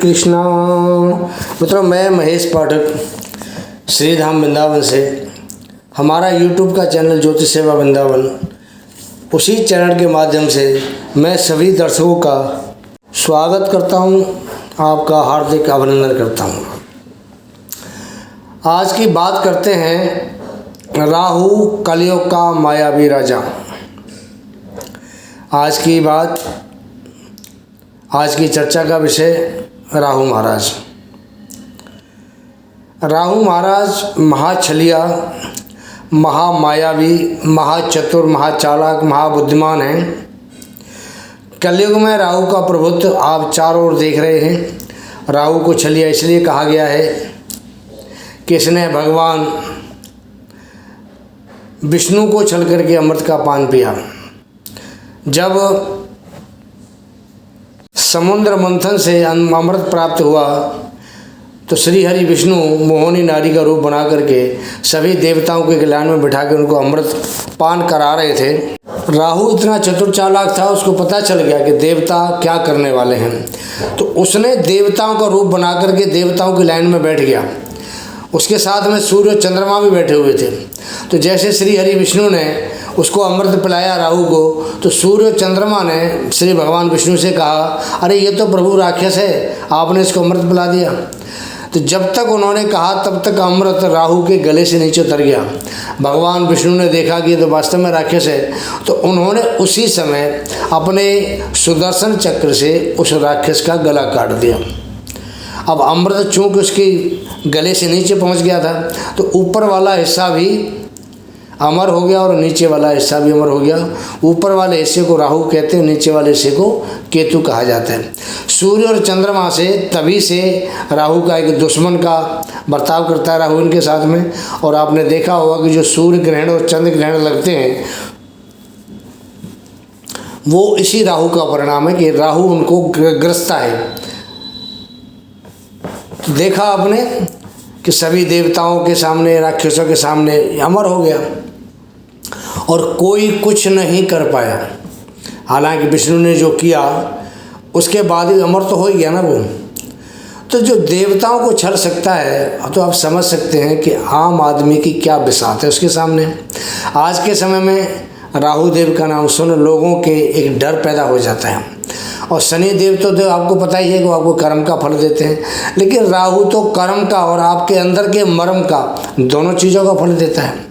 कृष्णा। मित्रों, मैं महेश पाठक श्री धाम वृंदावन से, हमारा यूट्यूब का चैनल ज्योति सेवा वृंदावन, उसी चैनल के माध्यम से मैं सभी दर्शकों का स्वागत करता हूं, आपका हार्दिक अभिनंदन करता हूं। आज की बात करते हैं राहु कलयुग का मायावी राजा। आज की चर्चा का विषय राहु महाराज। राहु महाराज महाछलिया, महामायावी, महाचतुर, महाचालाक, महाबुद्धिमान हैं। कलयुग में राहु का प्रभुत्व आप चारों ओर देख रहे हैं। राहु को छलिया इसलिए कहा गया है कि इसने भगवान विष्णु को छल करके अमृत का पान पिया। जब समुद्र मंथन से अमृत प्राप्त हुआ तो श्री हरि विष्णु मोहिनी नारी का रूप बना करके सभी देवताओं के कल्याण में बिठा कर उनको अमृत पान करा रहे थे। राहु इतना चतुर चालाक था, उसको पता चल गया कि देवता क्या करने वाले हैं, तो उसने देवताओं का रूप बना करके देवताओं की लाइन में बैठ गया। उसके साथ में सूर्य और चंद्रमा भी बैठे हुए थे। तो जैसे श्री हरि विष्णु ने उसको अमृत पिलाया राहु को, तो सूर्य और चंद्रमा ने श्री भगवान विष्णु से कहा, अरे ये तो प्रभु राक्षस है, आपने इसको अमृत पिला दिया। तो जब तक उन्होंने कहा तब तक अमृत राहु के गले से नीचे उतर गया। भगवान विष्णु ने देखा कि ये तो वास्तव में राक्षस है, तो उन्होंने उसी समय अपने सुदर्शन चक्र से उस राक्षस का गला काट दिया। अब अमृत चूँकि उसके गले से नीचे पहुंच गया था, तो ऊपर वाला हिस्सा भी अमर हो गया और नीचे वाला हिस्सा भी अमर हो गया। ऊपर वाले हिस्से को राहु कहते हैं, नीचे वाले हिस्से को केतु कहा जाता है। सूर्य और चंद्रमा से तभी से राहु का एक दुश्मन का बर्ताव करता है राहु इनके साथ में। और आपने देखा होगा कि जो सूर्य ग्रहण और चंद्र ग्रहण लगते हैं वो इसी राहु का परिणाम है कि राहु उनको ग्रसता है। देखा आपने कि सभी देवताओं के सामने, राक्षसों के सामने अमर हो गया और कोई कुछ नहीं कर पाया। हालांकि विष्णु ने जो किया उसके बाद ही अमर तो हो ही गया ना वो। तो जो देवताओं को छल सकता है, तो आप समझ सकते हैं कि आम आदमी की क्या बिसात है उसके सामने। आज के समय में राहु देव का नाम सुन लोगों के एक डर पैदा हो जाता है। और शनि देव तो आपको पता ही है कि वो आपको कर्म का फल देते हैं, लेकिन राहु तो कर्म का और आपके अंदर के मर्म का, दोनों चीज़ों का फल देता है।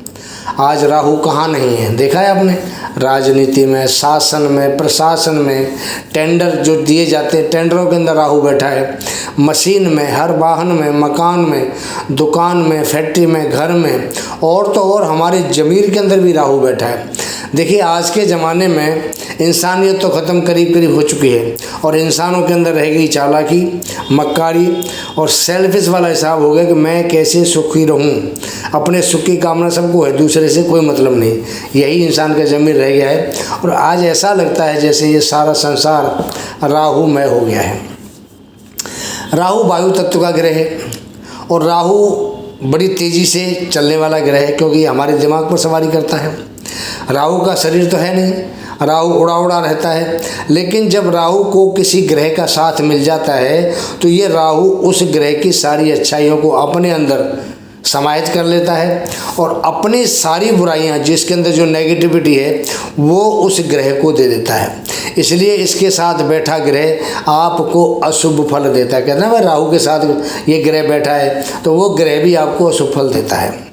आज राहु कहाँ नहीं है, देखा है आपने? राजनीति में, शासन में, प्रशासन में, टेंडर जो दिए जाते हैं टेंडरों के अंदर राहु बैठा है। मशीन में, हर वाहन में, मकान में, दुकान में, फैक्ट्री में, घर में, और तो और हमारे ज़मीर के अंदर भी राहु बैठा है। देखिए, आज के ज़माने में इंसानियत तो ख़त्म करीब करीब हो चुकी है और इंसानों के अंदर रह गई चालाकी, मक्कारी और सेल्फिश वाला हिसाब हो गया कि मैं कैसे सुखी रहूं। अपने सुख की कामना सबको है, दूसरे से कोई मतलब नहीं। यही इंसान का ज़मीर रह गया है और आज ऐसा लगता है जैसे ये सारा संसार राहुमय हो गया है। राहु वायु तत्व का ग्रह है और राहु बड़ी तेज़ी से चलने वाला ग्रह है, क्योंकि हमारे दिमाग पर सवारी करता है। राहु का शरीर तो है नहीं, राहु उड़ा उड़ा रहता है, लेकिन जब राहु को किसी ग्रह का साथ मिल जाता है तो ये राहु उस ग्रह की सारी अच्छाइयों को अपने अंदर समाहित कर लेता है और अपनी सारी बुराइयां, जिसके अंदर जो नेगेटिविटी है, वो उस ग्रह को दे देता है। इसलिए इसके साथ बैठा ग्रह आपको अशुभ फल देता है। कहते हैं भाई, राहु के साथ ये ग्रह बैठा है तो वो ग्रह भी आपको अशुभ फल देता है।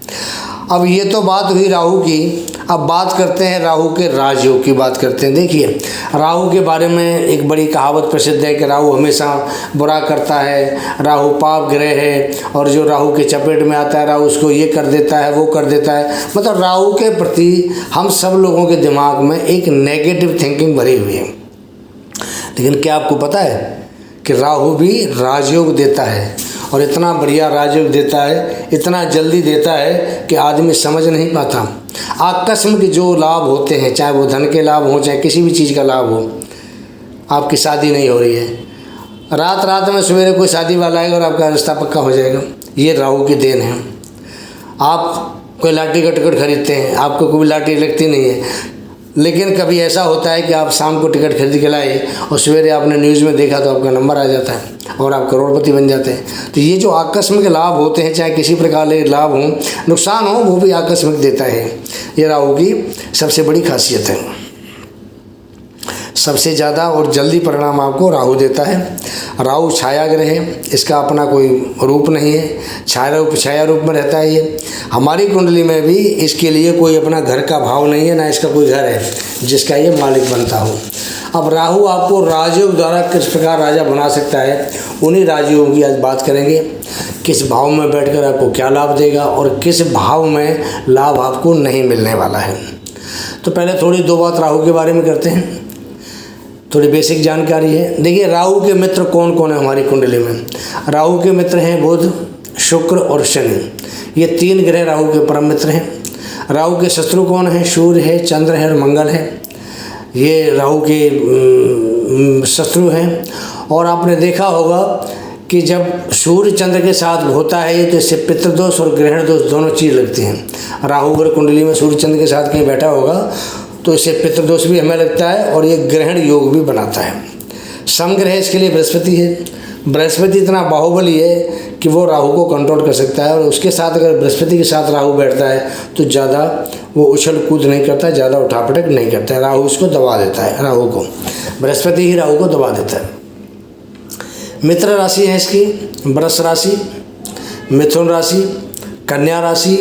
अब ये तो बात हुई राहु की। अब बात करते हैं राहु के राजयोग की बात करते हैं। देखिए, राहु के बारे में एक बड़ी कहावत प्रसिद्ध है कि राहु हमेशा बुरा करता है, राहु पाप ग्रह है, और जो राहु के चपेट में आता है राहु उसको ये कर देता है, वो कर देता है। मतलब राहु के प्रति हम सब लोगों के दिमाग में एक नेगेटिव थिंकिंग भरी हुई है। लेकिन क्या आपको पता है कि राहु भी राजयोग देता है, और इतना बढ़िया राजयोग देता है, इतना जल्दी देता है कि आदमी समझ नहीं पाता। आकस्मिक जो लाभ होते हैं, चाहे वो धन के लाभ हो, चाहे किसी भी चीज़ का लाभ हो। आपकी शादी नहीं हो रही है, रात रात में सवेरे कोई शादी वाला आएगा और आपका रिश्ता पक्का हो जाएगा। ये राहु की देन है। आप कोई लाठी का टिकट खरीदते हैं, आपको कोई लाठी लगती नहीं है, लेकिन कभी ऐसा होता है कि आप शाम को टिकट खरीद के लाए और सवेरे आपने न्यूज़ में देखा तो आपका नंबर आ जाता है और आप करोड़पति बन जाते हैं। तो ये जो आकस्मिक लाभ होते हैं, चाहे किसी प्रकार के लाभ हों, नुकसान हो, वो भी आकस्मिक देता है। ये राहु की सबसे बड़ी खासियत है। सबसे ज़्यादा और जल्दी परिणाम आपको राहु देता है। राहु छाया ग्रह है, इसका अपना कोई रूप नहीं है, छाया रूप में रहता है। ये हमारी कुंडली में भी इसके लिए कोई अपना घर का भाव नहीं है, ना इसका कोई घर है जिसका ये मालिक बनता हो। अब राहु आपको राजयोग द्वारा किस प्रकार राजा बना सकता है, उन्हीं राजयोगों की आज बात करेंगे। किस भाव में बैठकर आपको क्या लाभ देगा और किस भाव में लाभ आपको नहीं मिलने वाला है। तो पहले थोड़ी दो बात राहु के बारे में करते हैं, थोड़ी बेसिक जानकारी है। देखिए राहु के मित्र कौन कौन है हमारी कुंडली में। राहु के मित्र हैं बुध, शुक्र और शनि। ये तीन ग्रह राहु के परम मित्र हैं। राहु के शत्रु कौन हैं, सूर्य है, चंद्र है और मंगल है। ये राहु के शत्रु हैं। और आपने देखा होगा कि जब सूर्य चंद्र के साथ होता है ये, तो इससे पितृदोष और ग्रहण दोष दोनों चीज़ लगती हैं। राहु अगर कुंडली में सूर्य चंद्र के साथ कहीं बैठा होगा तो इससे पितृदोष भी हमें लगता है और ये ग्रहण योग भी बनाता है। समग्रह इसके लिए बृहस्पति है। बृहस्पति इतना बाहुबली है कि वो राहु को कंट्रोल कर सकता है, और उसके साथ अगर बृहस्पति के साथ राहु बैठता है तो ज़्यादा वो उछल कूद नहीं करता, ज़्यादा उठापटक नहीं करता है। राहु उसको दबा देता है, राहु को बृहस्पति ही राहु को दबा देता है। मित्र राशि है इसकी वृष राशि, मिथुन राशि, कन्या राशि,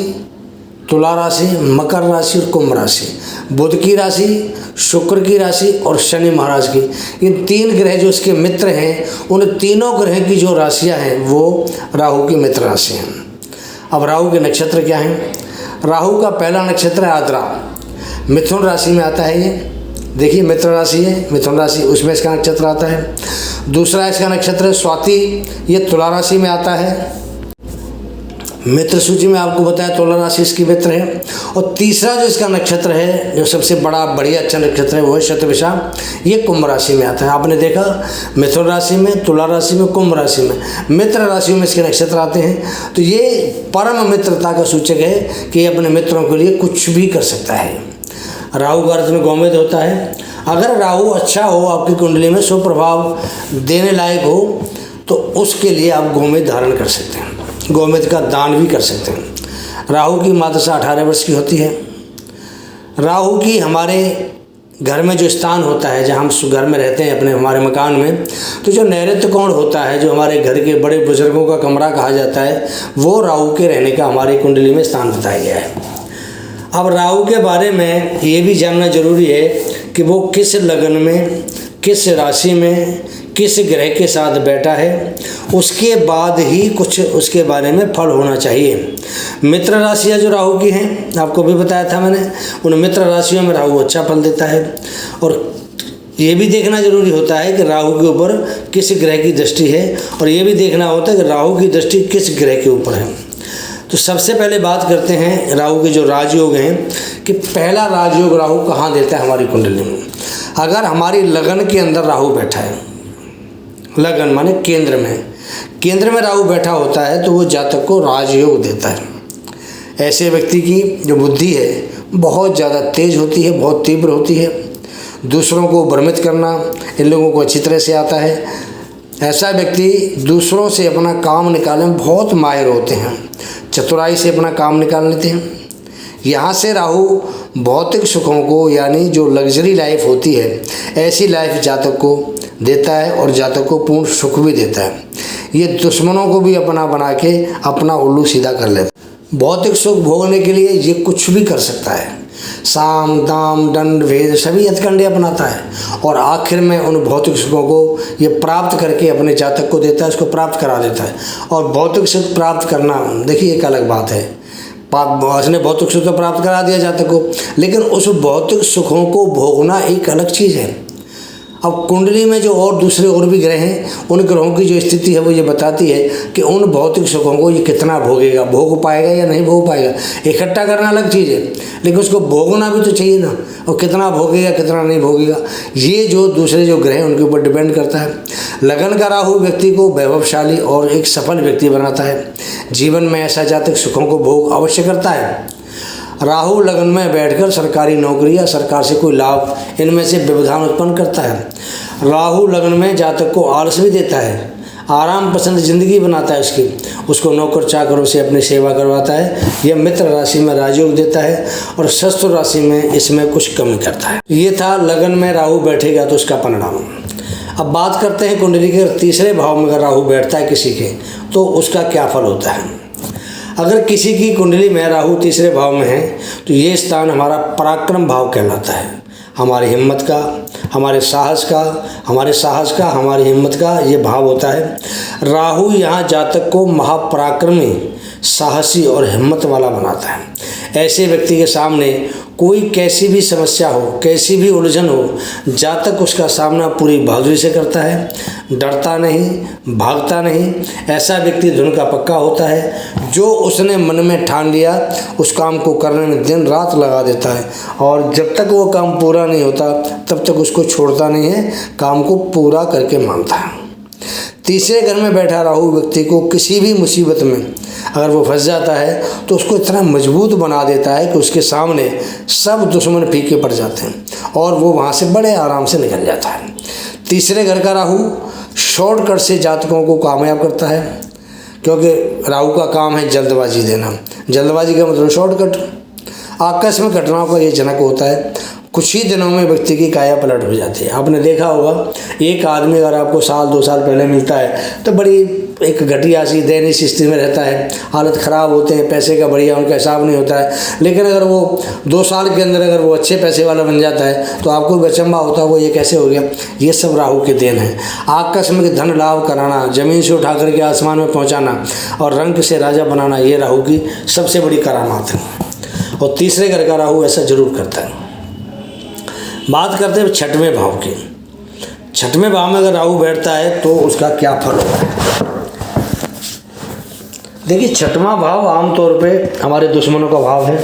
तुला राशि, मकर राशि और कुंभ राशि। बुध की राशि, शुक्र की राशि और शनि महाराज की। ये तीन ग्रह जो इसके मित्र हैं, उन तीनों ग्रह की जो राशियां हैं वो राहु की मित्र राशि हैं। अब राहु के नक्षत्र क्या हैं। राहु का पहला नक्षत्र है आद्रा, मिथुन राशि में आता है। ये देखिए मित्र राशि है, मिथुन राशि, उसमें इसका नक्षत्र आता है। दूसरा इसका नक्षत्र है स्वाति, ये तुला राशि में आता है। मित्र सूची में आपको बताया तुला राशि इसकी मित्र है। और तीसरा जो इसका नक्षत्र है, जो सबसे बड़ा बढ़िया अच्छा नक्षत्र है, वो है शतभिषा, ये कुंभ राशि में आता है। आपने देखा मिथुन राशि में, तुला राशि में, कुंभ राशि में, मित्र राशियों में इसके नक्षत्र आते हैं। तो ये परम मित्रता का सूचक है कि अपने मित्रों के लिए कुछ भी कर सकता है। राहु का अर्थ में गोमेद होता है। अगर राहु अच्छा हो, आपकी कुंडली में सुप्रभाव देने लायक हो, तो उसके लिए आप गोमेद धारण कर सकते हैं, गोमेद का दान भी कर सकते हैं। राहु की मादशा 18 वर्ष की होती है। राहु की हमारे घर में जो स्थान होता है, जहाँ हम घर में रहते हैं अपने हमारे मकान में, तो जो नैऋत्य कोण होता है, जो हमारे घर के बड़े बुजुर्गों का कमरा कहा जाता है, वो राहु के रहने का हमारी कुंडली में स्थान बताया गया है। अब राहु के बारे में ये भी जानना जरूरी है कि वो किस लग्न में, किस राशि में, किस ग्रह के साथ बैठा है, उसके बाद ही कुछ उसके बारे में फल होना चाहिए। मित्र राशियाँ जो राहु की हैं, आपको भी बताया था मैंने, उन मित्र राशियों में राहु अच्छा फल देता है। और ये भी देखना जरूरी होता है कि राहु के ऊपर किस ग्रह की दृष्टि है, और ये भी देखना होता है कि राहु की दृष्टि किस ग्रह के ऊपर है। तो सबसे पहले बात करते हैं राहु के जो राजयोग हैं, कि पहला राजयोग राहु कहाँ देता है हमारी कुंडली में। अगर हमारी लगन के अंदर राहु बैठा है, लगन माने केंद्र में राहु बैठा होता है, तो वो जातक को राजयोग देता है। ऐसे व्यक्ति की जो बुद्धि है बहुत ज़्यादा तेज होती है, बहुत तीव्र होती है। दूसरों को भ्रमित करना इन लोगों को अच्छी तरह से आता है। ऐसा व्यक्ति दूसरों से अपना काम निकालने में बहुत माहिर होते हैं, चतुराई से अपना काम निकाल लेते हैं। यहाँ से राहु भौतिक सुखों को, यानी जो लग्जरी लाइफ होती है, ऐसी लाइफ जातक को देता है और जातक को पूर्ण सुख भी देता है। ये दुश्मनों को भी अपना बना के अपना उल्लू सीधा कर लेता है। भौतिक सुख भोगने के लिए ये कुछ भी कर सकता है, साम दाम दंड भेद सभी हथकंडे अपनाता है, और आखिर में उन भौतिक सुखों को ये प्राप्त करके अपने जातक को देता है, उसको प्राप्त करा देता है। और भौतिक सुख प्राप्त करना देखिए एक अलग बात है। उसने भौतिक सुख तो प्राप्त करा दिया जातक को, लेकिन उस भौतिक सुखों को भोगना एक अलग चीज़ है। अब कुंडली में जो और दूसरे और भी ग्रह हैं, उन ग्रहों की जो स्थिति है वो ये बताती है कि उन भौतिक सुखों को ये कितना भोगेगा, भोग पाएगा या नहीं भोग पाएगा। इकट्ठा करना अलग चीज़ है, लेकिन उसको भोगना भी तो चाहिए ना, और कितना भोगेगा कितना नहीं भोगेगा, ये जो दूसरे जो ग्रह हैं उनके ऊपर डिपेंड करता है। लगन का राहु व्यक्ति को वैभवशाली और एक सफल व्यक्ति बनाता है। जीवन में ऐसा जातक सुखों को भोग अवश्य करता है। राहु लग्न में बैठकर सरकारी नौकरी या सरकार से कोई लाभ, इनमें से व्यवधान उत्पन्न करता है। राहु लग्न में जातक को आलस भी देता है, आराम पसंद जिंदगी बनाता है उसको नौकर चाकरों से अपनी सेवा करवाता है। यह मित्र राशि में राजयोग देता है और शत्रु राशि में इसमें कुछ कमी करता है। ये था लगन में राहु बैठेगा तो उसका परिणाम। अब बात करते हैं कुंडली के तीसरे भाव में अगर राहु बैठता है किसी के तो उसका क्या फल होता है। अगर किसी की कुंडली में राहु तीसरे भाव में है तो ये स्थान हमारा पराक्रम भाव कहलाता है। हमारी हिम्मत का, हमारे साहस का, हमारी हिम्मत का ये भाव होता है। राहु यहाँ जातक को महापराक्रमी, साहसी और हिम्मत वाला बनाता है। ऐसे व्यक्ति के सामने कोई कैसी भी समस्या हो, कैसी भी उलझन हो, जातक उसका सामना पूरी बहादुरी से करता है, डरता नहीं, भागता नहीं। ऐसा व्यक्ति धुन का पक्का होता है। जो उसने मन में ठान लिया उस काम को करने में दिन रात लगा देता है और जब तक वो काम पूरा नहीं होता तब तक उसको छोड़ता नहीं है, काम को पूरा करके मानता है। तीसरे घर में बैठा राहु व्यक्ति को किसी भी मुसीबत में अगर वो फंस जाता है तो उसको इतना मजबूत बना देता है कि उसके सामने सब दुश्मन फीके पड़ जाते हैं और वो वहाँ से बड़े आराम से निकल जाता है। तीसरे घर का राहु शॉर्टकट से जातकों को कामयाब करता है, क्योंकि राहु का काम है जल्दबाजी देना। जल्दबाजी का मतलब शॉर्टकट। आकस्मिक घटनाओं का ये जनक होता है। कुछ ही दिनों में व्यक्ति की काया पलट हो जाती है। आपने देखा होगा, एक आदमी अगर आपको साल 2 साल पहले मिलता है तो बड़ी एक घटिया सी दयनीय स्थिति में रहता है, हालत ख़राब होते हैं, पैसे का बढ़िया उनका हिसाब नहीं होता है। लेकिन अगर वो 2 साल के अंदर अगर वो अच्छे पैसे वाला बन जाता है तो आपको भी अचंभा होता है वो ये कैसे हो गया। ये सब राहु के देन है। आकस्मिक धन लाभ कराना, ज़मीन से उठा करके आसमान में पहुँचाना और रंग से राजा बनाना, ये राहु की सबसे बड़ी करामात है। और तीसरे घर का राहु ऐसा जरूर करता है। बात करते हैं छठवें भाव की। छठवें भाव में अगर राहु बैठता है तो उसका क्या फल होता है। देखिए, छठवां भाव आमतौर पे हमारे दुश्मनों का भाव है,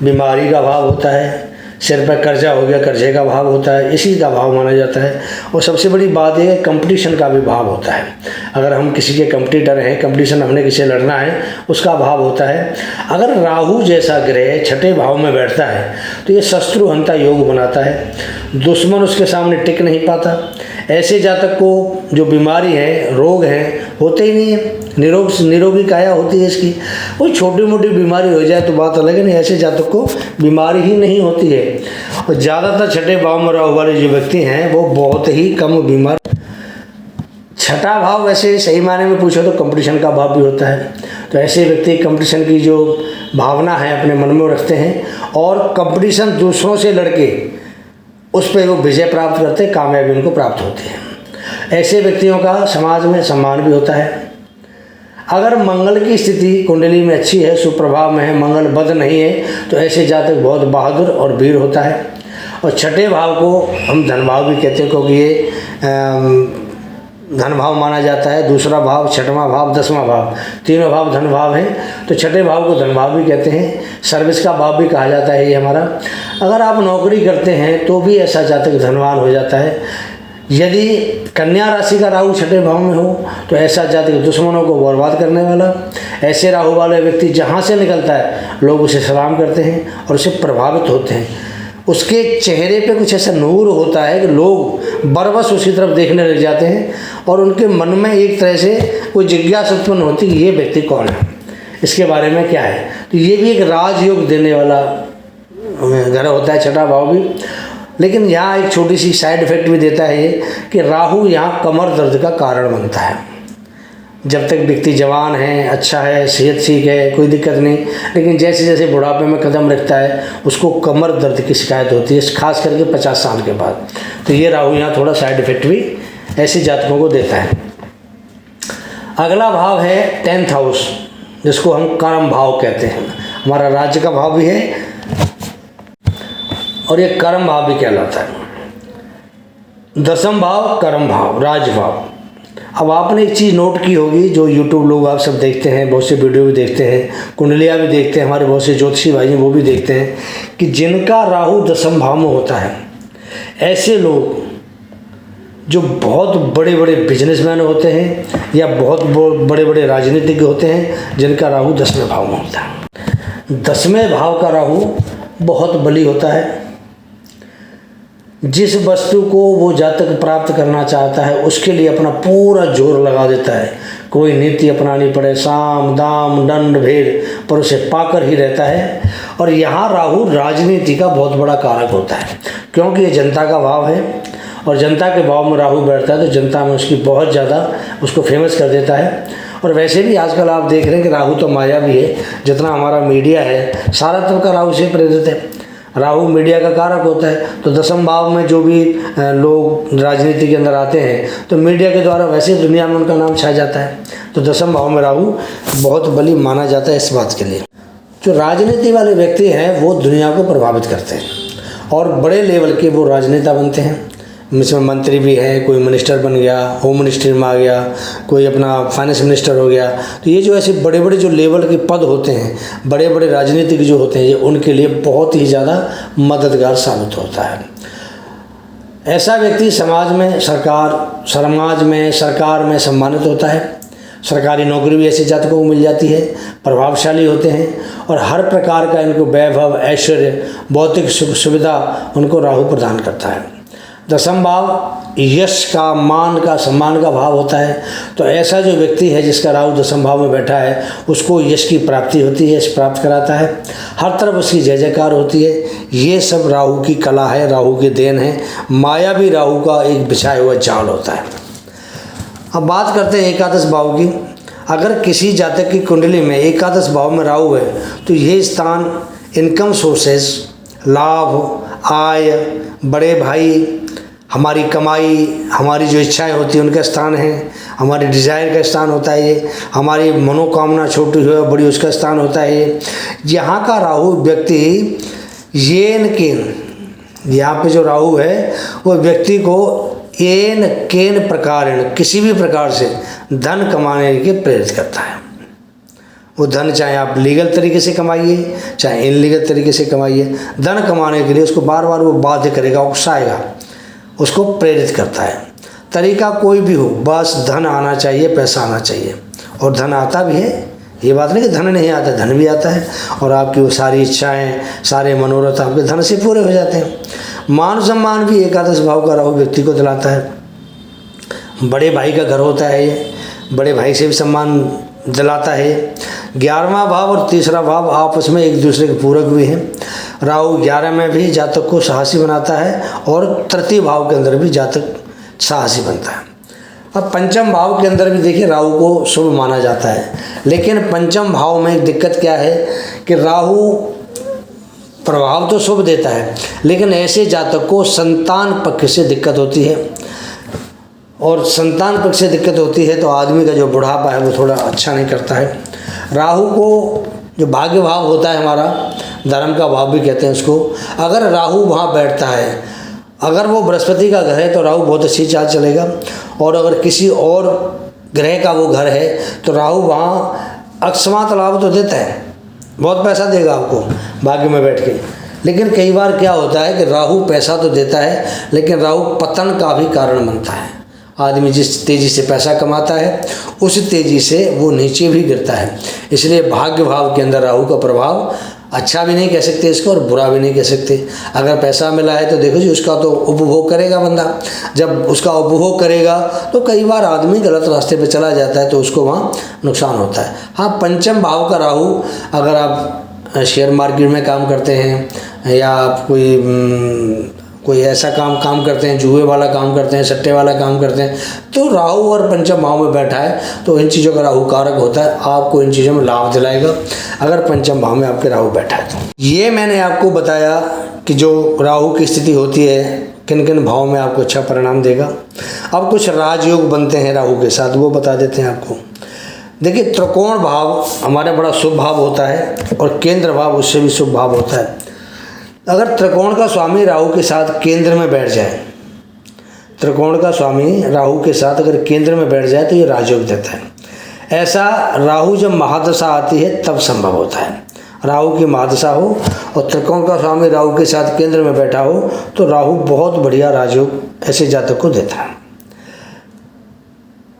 बीमारी का भाव होता है, सिर पर कर्जा हो गया कर्जे का भाव होता है, इसी का भाव माना जाता है। और सबसे बड़ी बात यह है कंपटीशन का भी भाव होता है। अगर हम किसी के कंपटीटर हैं, कंपटीशन हमने किसी से लड़ना है, उसका भाव होता है। अगर राहु जैसा ग्रह छठे भाव में बैठता है तो ये शत्रुहंता योग बनाता है, दुश्मन उसके सामने टिक नहीं पाता। ऐसे जातक को जो बीमारी है, रोग हैं, होते ही नहीं है, निरोगी काया होती है इसकी। कोई छोटी मोटी बीमारी हो जाए तो बात अलग है, नहीं ऐसे जातक को बीमारी ही नहीं होती है। और ज़्यादातर छठे भाव में राहु वाले जो व्यक्ति हैं वो बहुत ही कम बीमार। छठा भाव वैसे सही मायने में पूछो तो कंपटीशन का भाव भी होता है। तो ऐसे व्यक्ति कंपटीशन की जो भावना है अपने मन में रखते हैं और कंपटीशन दूसरों से लड़के उस पर वो विजय प्राप्त करते, कामयाबी उनको प्राप्त होती है। ऐसे व्यक्तियों का समाज में सम्मान भी होता है। अगर मंगल की स्थिति कुंडली में अच्छी है, सुप्रभाव में है, मंगल बद नहीं है, तो ऐसे जातक बहुत बहादुर और वीर होता है। और छठे भाव को हम धन भाव भी कहते हैं, क्योंकि ये धन भाव माना जाता है। दूसरा भाव, छठवां भाव, 10वां भाव, तीनों भाव धन भाव हैं, तो छठे भाव को धन भाव भी कहते हैं। सर्विस का भाव भी कहा जाता है ये हमारा। अगर आप नौकरी करते हैं तो भी ऐसा जातक धनवान हो जाता है। यदि कन्या राशि का राहु छठे भाव में हो तो ऐसा जातक दुश्मनों को बर्बाद करने वाला। ऐसे राहु वाले व्यक्ति जहाँ से निकलता है लोग उसे सलाम करते हैं और उससे प्रभावित होते हैं। उसके चेहरे पे कुछ ऐसा नूर होता है कि लोग बरबस उसकी तरफ देखने लग जाते हैं और उनके मन में एक तरह से कोई जिज्ञासा उत्पन्न होती है कि ये व्यक्ति कौन है, इसके बारे में क्या है। तो ये भी एक राजयोग देने वाला घर होता है छठा भाव भी। लेकिन यहाँ एक छोटी सी साइड इफेक्ट भी देता है ये कि राहु यहाँ कमर दर्द का कारण बनता है। जब तक व्यक्ति जवान है, अच्छा है, सेहत ठीक है, कोई दिक्कत नहीं, लेकिन जैसे जैसे बुढ़ापे में कदम रखता है उसको कमर दर्द की शिकायत होती है, खास करके 50 साल के बाद। तो ये राहु यहाँ थोड़ा साइड इफेक्ट भी ऐसे जातकों को देता है। अगला भाव है 10th हाउस, जिसको हम कर्म भाव कहते हैं। हमारा राज्य का भाव भी है और ये कर्म भाव भी कहलाता है। 10वां भाव कर्म भाव, राज भाव। अब आपने एक चीज़ नोट की होगी, जो YouTube लोग आप सब देखते हैं, बहुत से वीडियो भी देखते हैं, कुंडलियाँ भी देखते हैं, हमारे बहुत से ज्योतिषी भाई हैं वो भी देखते हैं कि जिनका राहु 10वें भाव में होता है, ऐसे लोग जो बहुत बड़े बड़े बिजनेसमैन होते हैं या बहुत बड़े बड़े राजनीतिज्ञ होते हैं, जिनका राहु 10वें भाव में होता है। 10वें भाव का राहु बहुत बली होता है। जिस वस्तु को वो जातक प्राप्त करना चाहता है उसके लिए अपना पूरा जोर लगा देता है। कोई नीति अपनानी पड़े, साम दाम दंड भेद, पर उसे पाकर ही रहता है। और यहाँ राहु राजनीति का बहुत बड़ा कारक होता है, क्योंकि ये जनता का भाव है और जनता के भाव में राहु बैठता है तो जनता में उसकी बहुत ज़्यादा उसको फेमस कर देता है। और वैसे भी आजकल आप देख रहे हैं कि राहु तो माया भी है। जितना हमारा मीडिया है सारा तो का राहु से प्रेरित है। राहु मीडिया का कारक होता है, तो 10वें भाव में जो भी लोग राजनीति के अंदर आते हैं तो मीडिया के द्वारा वैसे दुनिया में उनका नाम छा जाता है। तो 10वें भाव में राहु बहुत बली माना जाता है इस बात के लिए। जो राजनीति वाले व्यक्ति हैं वो दुनिया को प्रभावित करते हैं और बड़े लेवल के वो राजनेता बनते हैं। इसमें मंत्री भी हैं, कोई मिनिस्टर बन गया, होम मिनिस्ट्री में आ गया, कोई अपना फाइनेंस मिनिस्टर हो गया। तो ये जो ऐसे बड़े बड़े जो लेवल के पद होते हैं, बड़े बड़े राजनीतिक जो होते हैं, ये उनके लिए बहुत ही ज़्यादा मददगार साबित होता है। ऐसा व्यक्ति समाज में सरकार में सम्मानित होता है। सरकारी नौकरी भी ऐसे जातकों को मिल जाती है, प्रभावशाली होते हैं और हर प्रकार का इनको वैभव, ऐश्वर्य, भौतिक सुख सुविधा उनको राहु प्रदान करता है। 10वां भाव यश का, मान का, सम्मान का भाव होता है। तो ऐसा जो व्यक्ति है जिसका राहु 10वें भाव में बैठा है उसको यश की प्राप्ति होती है, यश प्राप्त कराता है। हर तरफ उसकी जय जयकार होती है। ये सब राहु की कला है, राहु की देन है। माया भी राहु का एक बिछाया हुआ जाल होता है। अब बात करते हैं एकादश भाव की। अगर किसी जातक की कुंडली में एकादश भाव में राहु है तो ये स्थान इनकम सोर्सेस, लाभ, आय, बड़े भाई, हमारी कमाई, हमारी जो इच्छाएं होती हैं उनका स्थान है। हमारी डिज़ायर का स्थान होता है ये। हमारी मनोकामना छोटी हो या बड़ी उसका स्थान होता है ये। यहाँ का राहु व्यक्ति येन केन, यहाँ पे जो राहु है वो व्यक्ति को येन केन प्रकार, किसी भी प्रकार से धन कमाने के प्रेरित करता है। वो धन चाहे आप लीगल तरीके से कमाइए चाहे इनलीगल तरीके से कमाइए, धन कमाने के लिए उसको बार बार वो बाध्य करेगा, उकसाएगा, उसको प्रेरित करता है। तरीका कोई भी हो, बस धन आना चाहिए, पैसा आना चाहिए। और धन आता भी है, ये बात नहीं कि धन नहीं आता, धन भी आता है। और आपकी वो सारी इच्छाएं, सारे मनोरथ आपके धन से पूरे हो जाते हैं। मान सम्मान भी एकादश भाव का राहु व्यक्ति को दिलाता है। बड़े भाई का घर होता है ये, बड़े भाई से भी सम्मान दिलाता है। 11वां भाव और 3रा भाव आपस में एक दूसरे के पूरक भी हैं। राहु 11 में भी जातक को साहसी बनाता है और 3य भाव के अंदर भी जातक साहसी बनता है। अब 5म भाव के अंदर भी देखिए राहु को शुभ माना जाता है, लेकिन 5म भाव में एक दिक्कत क्या है कि राहु प्रभाव तो शुभ देता है, लेकिन ऐसे जातक को संतान पक्ष से दिक्कत होती है। और संतान पक्ष से दिक्कत होती है तो आदमी का जो बुढ़ापा है वो थोड़ा अच्छा नहीं करता है। राहु को जो भाग्य भाव होता है हमारा, धर्म का भाव भी कहते हैं उसको, अगर राहु वहाँ बैठता है, अगर वो बृहस्पति का घर है तो राहु बहुत अच्छी चाल चलेगा। और अगर किसी और ग्रह का वो घर है तो राहु वहाँ अकस्मात लाभ तो देता है, बहुत पैसा देगा आपको भाग्य में बैठ के। लेकिन कई बार क्या होता है कि राहु पैसा तो देता है लेकिन राहु पतन का भी कारण बनता है। आदमी जिस तेज़ी से पैसा कमाता है उस तेज़ी से वो नीचे भी गिरता है। इसलिए भाग्य भाव के अंदर राहु का प्रभाव अच्छा भी नहीं कह सकते इसको और बुरा भी नहीं कह सकते। अगर पैसा मिला है तो देखो जी उसका तो उपभोग करेगा बंदा। जब उसका उपभोग करेगा तो कई बार आदमी गलत रास्ते पे चला जाता है तो उसको वहाँ नुकसान होता है। हाँ, 5म भाव का राहु, अगर आप शेयर मार्केट में काम करते हैं या आप कोई ऐसा काम करते हैं, जुए वाला काम करते हैं, सट्टे वाला काम करते हैं, तो राहु और 5म भाव में बैठा है तो इन चीज़ों का राहु कारक होता है, आपको इन चीज़ों में लाभ दिलाएगा अगर 5म भाव में आपके राहु बैठा है तो। ये मैंने आपको बताया कि जो राहु की स्थिति होती है किन किन भाव में आपको अच्छा परिणाम देगा। अब कुछ राजयोग बनते हैं राहु के साथ, वो बता देते हैं आपको। देखिए, त्रिकोण भाव हमारे बड़ा शुभ भाव होता है और केंद्र भाव उससे भी शुभ भाव होता है। अगर त्रिकोण का स्वामी राहु के साथ केंद्र में बैठ जाए, त्रिकोण का स्वामी राहु के साथ अगर केंद्र में बैठ जाए तो ये राजयोग देता है। ऐसा राहु जब महादशा आती है तब संभव होता है। राहु की महादशा हो और त्रिकोण का स्वामी राहु के साथ केंद्र में बैठा हो तो राहु बहुत बढ़िया राजयोग ऐसे जातक को देता है।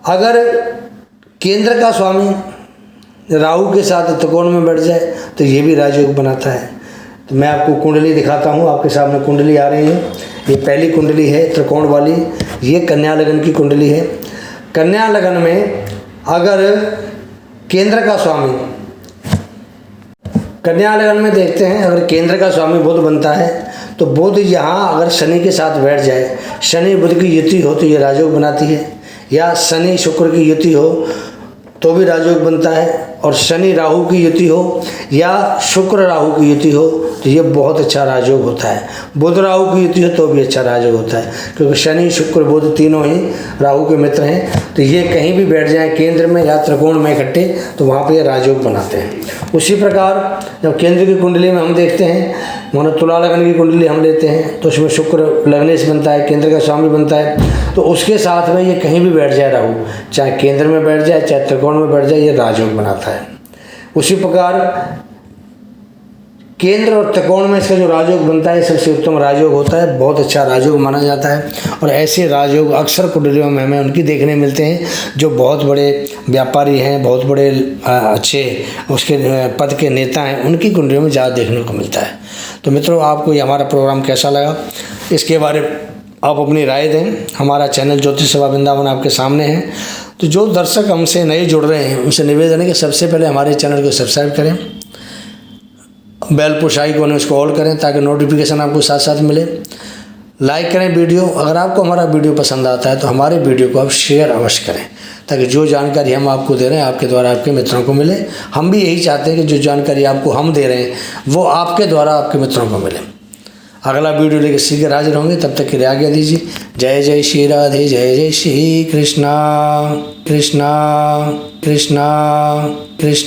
अगर केंद्र का स्वामी राहु के साथ त्रिकोण में बैठ जाए तो ये भी राजयोग बनाता है। तो मैं आपको कुंडली दिखाता हूँ, आपके सामने कुंडली आ रही है। ये पहली कुंडली है त्रिकोण वाली, ये कन्या लगन की कुंडली है। कन्या लगन में अगर केंद्र का स्वामी, कन्या लगन में देखते हैं अगर केंद्र का स्वामी बुध बनता है तो बुध यहाँ अगर शनि के साथ बैठ जाए, शनि बुध की युति हो तो ये राजयोग बनाती है, या शनि शुक्र की युति हो तो भी राजयोग बनता है, और शनि राहु की युति हो या शुक्र राहु की युति हो तो ये बहुत अच्छा राजयोग होता है। बुध राहु की युति हो तो भी अच्छा राजयोग होता है, क्योंकि शनि शुक्र बुध तीनों ही राहु के मित्र हैं। तो ये कहीं भी बैठ जाएं केंद्र में या त्रिकोण में इकट्ठे तो वहाँ पे ये राजयोग बनाते हैं। उसी प्रकार जब केंद्र की कुंडली में हम देखते हैं, मानो तुला लगन की कुंडली हम लेते हैं तो उसमें शुक्र लगनेश बनता है, केंद्र का स्वामी बनता है, तो उसके साथ में ये कहीं भी बैठ जाए राहु, चाहे केंद्र में बैठ जाए चाहे त्रिकोण में बैठ जाए, ये राजयोग बनाता है। उसी प्रकार केंद्र और त्रिकोण में इसका जो राजयोग बनता है सबसे उत्तम राजयोग होता है, बहुत अच्छा राजयोग माना जाता है। और ऐसे राजयोग अक्सर कुंडलियों में हमें उनकी देखने मिलते हैं जो बहुत बड़े व्यापारी हैं, बहुत बड़े अच्छे उसके पद के नेता हैं, उनकी कुंडलियों में ज़्यादा देखने को मिलता है। तो मित्रों, आपको ये हमारा प्रोग्राम कैसा लगा इसके बारे में आप अपनी राय दें। हमारा चैनल ज्योतिष सभा वृंदावन आपके सामने है। तो जो दर्शक हमसे नए जुड़ रहे हैं उनसे निवेदन है कि सबसे पहले हमारे चैनल को सब्सक्राइब करें, बेल पुश आइकन उसको ऑल करें ताकि नोटिफिकेशन आपको साथ साथ मिले। लाइक करें वीडियो, अगर आपको हमारा वीडियो पसंद आता है तो हमारे वीडियो को आप शेयर अवश्य करें ताकि जो जानकारी हम आपको दे रहे हैं आपके द्वारा आपके मित्रों को मिले। हम भी यही चाहते हैं कि जो जानकारी आपको हम दे रहे हैं वो आपके द्वारा आपके मित्रों को मिले। अगला वीडियो लेकर शीघ्र हाजिर होंगे, तब तक के लिए आज्ञा दीजिए। जय जय श्री राधे, जय जय श्री कृष्णा कृष्णा कृष्णा कृष्णा।